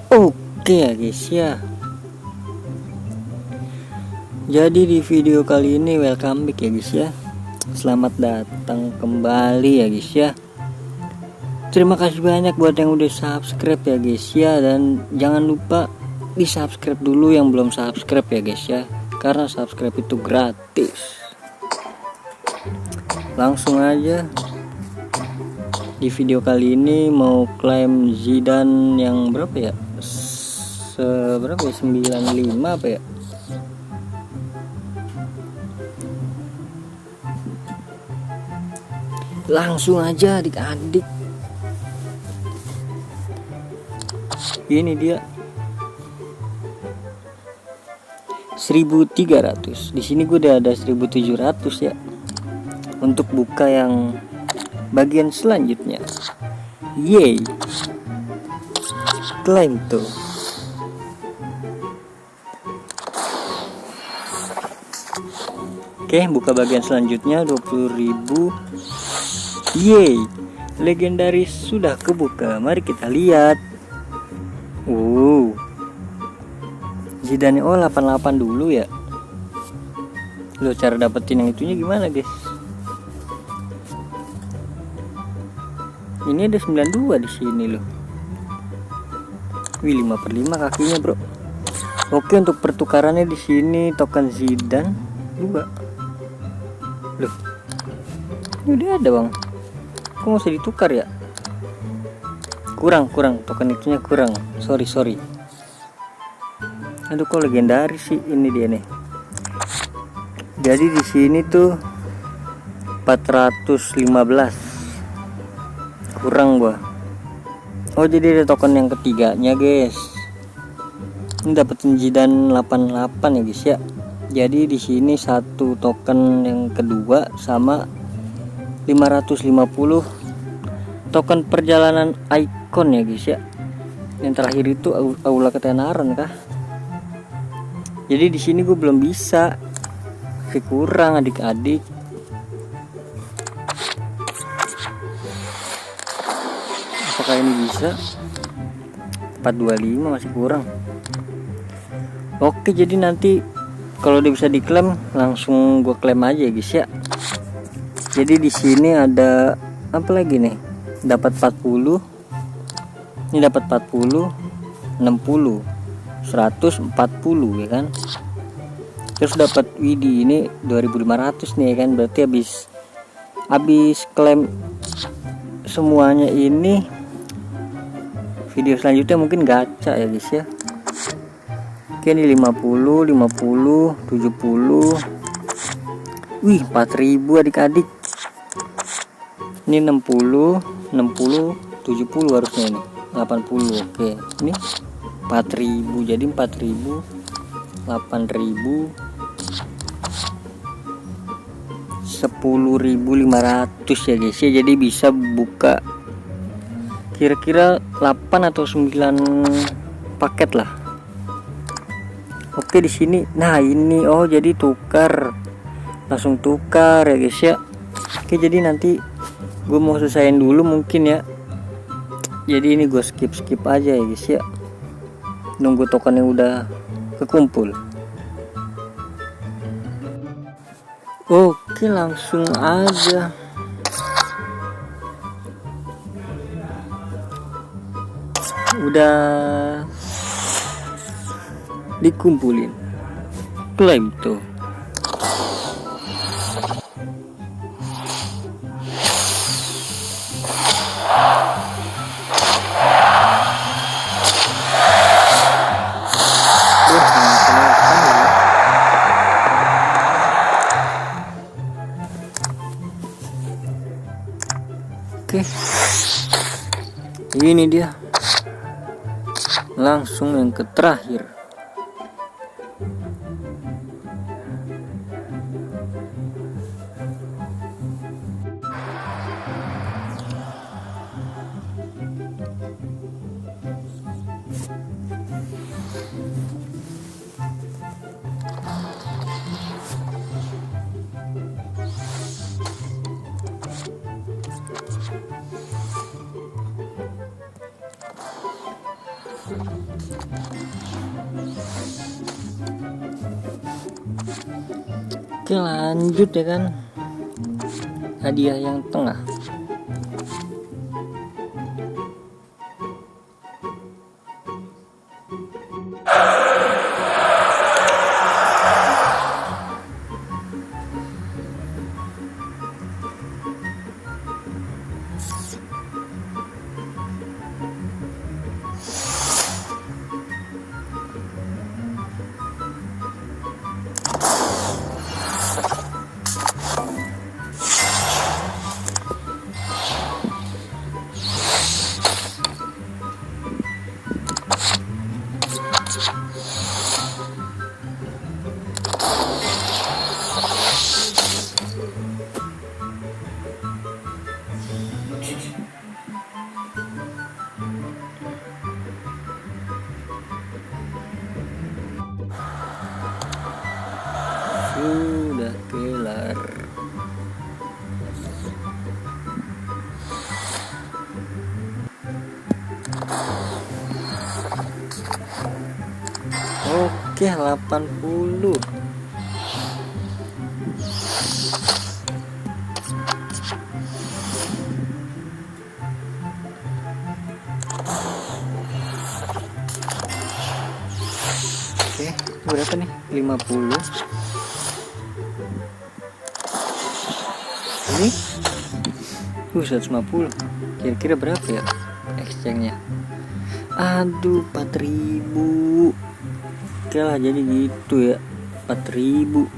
Oke ya guys ya. Jadi di video kali ini welcome back ya guys ya. Selamat datang kembali ya guys ya. Terima kasih banyak buat yang udah subscribe ya guys ya. Dan jangan lupa di subscribe dulu yang belum subscribe ya guys ya. Karena subscribe itu gratis. Langsung aja. Di video kali ini mau klaim Zidane yang berapa ya? Berapa ya? 95 apa ya? Langsung aja adik-adik. Ini dia 1300. Di sini gue udah ada 1700 ya. Untuk buka yang bagian selanjutnya. Yeay. Klaim tuh. Oke, buka bagian selanjutnya 20.000. Yeay, legendaris sudah kebuka. Mari kita lihat. Zidane 88 dulu ya. Lo cara dapetin yang itunya gimana guys? Ini ada 92 di sini loh. Wih, 5/5 kakinya bro. Oke, untuk pertukarannya di sini token Zidane 2. Loh, ini udah ada bang. Kok mau ditukar ya? Kurang token itunya kurang. Sorry. Aduh, kok legendaris sih ini dia nih. Jadi di sini tuh 415. Kurang gua. Oh, jadi ada token yang ketiganya guys. Ini dapetin Zidane 88 ya guys ya. Jadi di sini satu token yang kedua sama 550 token perjalanan icon ya guys ya. Yang terakhir itu aula ketenaran kah? Jadi di sini gue belum bisa. Masih kurang adik-adik. Apakah ini bisa? 425 masih kurang. Oke, jadi nanti kalau dia bisa diklaim langsung gue klaim aja ya guys ya. Jadi di sini ada apa lagi nih? Dapat 40. Ini dapat 40, 60, 140 ya kan. Terus dapat Widi ini 2500 nih ya kan. Berarti habis klaim semuanya ini video selanjutnya mungkin gacha ya guys ya. Oke, ini 50, 70. Wih, 4000 adik-adik. Ini 60, 70 harusnya ini. 80. Oke, ini 4000. Jadi 4000, 8000, 10.500 ya guys ya. Jadi bisa buka kira-kira 8 atau 9 paket lah. Oke, di sini. Nah, ini jadi tukar. Langsung tukar ya guys ya. Oke, jadi nanti gue mau selesaiin dulu mungkin ya. Jadi ini gue skip aja ya guys ya. Nunggu token yang udah kekumpul. Oke, langsung aja. Udah dikumpulin. Klaim tuh. Oke, ini dia. Langsung yang ke terakhir. Oke, lanjut ya kan, hadiah yang tengah. Sudah kelar. Oke, 80. Oke, berapa nih? 50. Ini 150. Kira-kira berapa ya exchange-nya? Aduh, 4000. Oke lah, jadi gitu ya, 4000.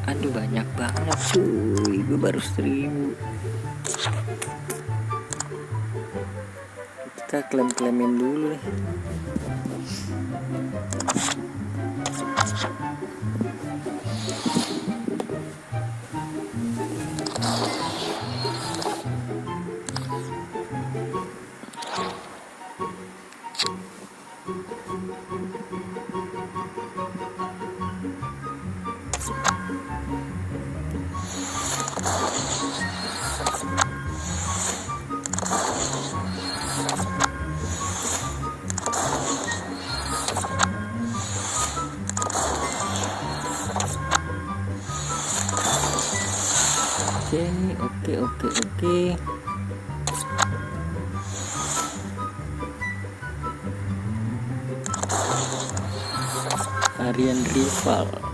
Aduh, banyak banget cuy, gue baru 1000. Kita klaim-klaimin dulu nih. Oke. Harian rival.